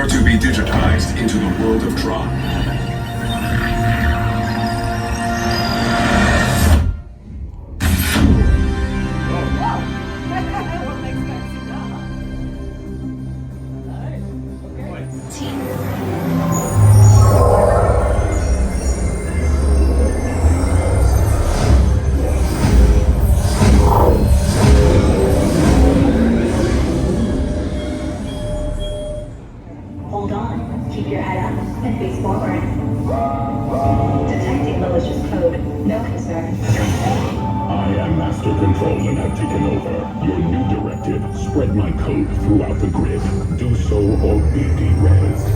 to be digitized into the world of TRON. Hold on, keep your head up, and face forward. Detecting malicious code, no concern. I am Master Control and have taken over. Your new directive, spread my code throughout the grid. Do so or be derezed.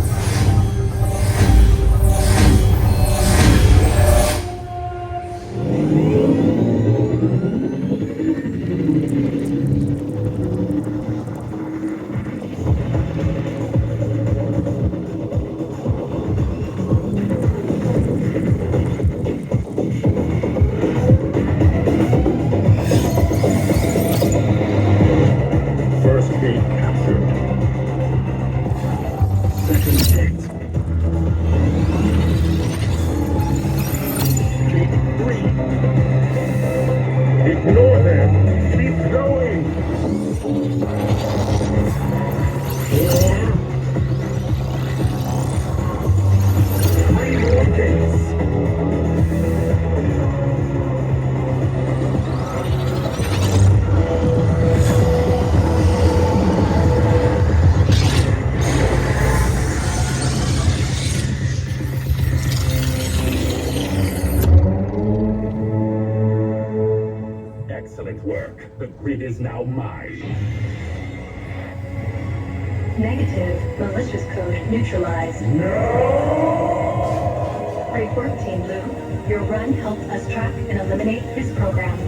First gate captured. Second gate. Gate 3. Ignore them. Keep going. 4. 3 more gates. Excellent work. The grid is now mine. Negative, malicious code neutralized. No! Great work, Team Blue. Your run helped us track and eliminate his program.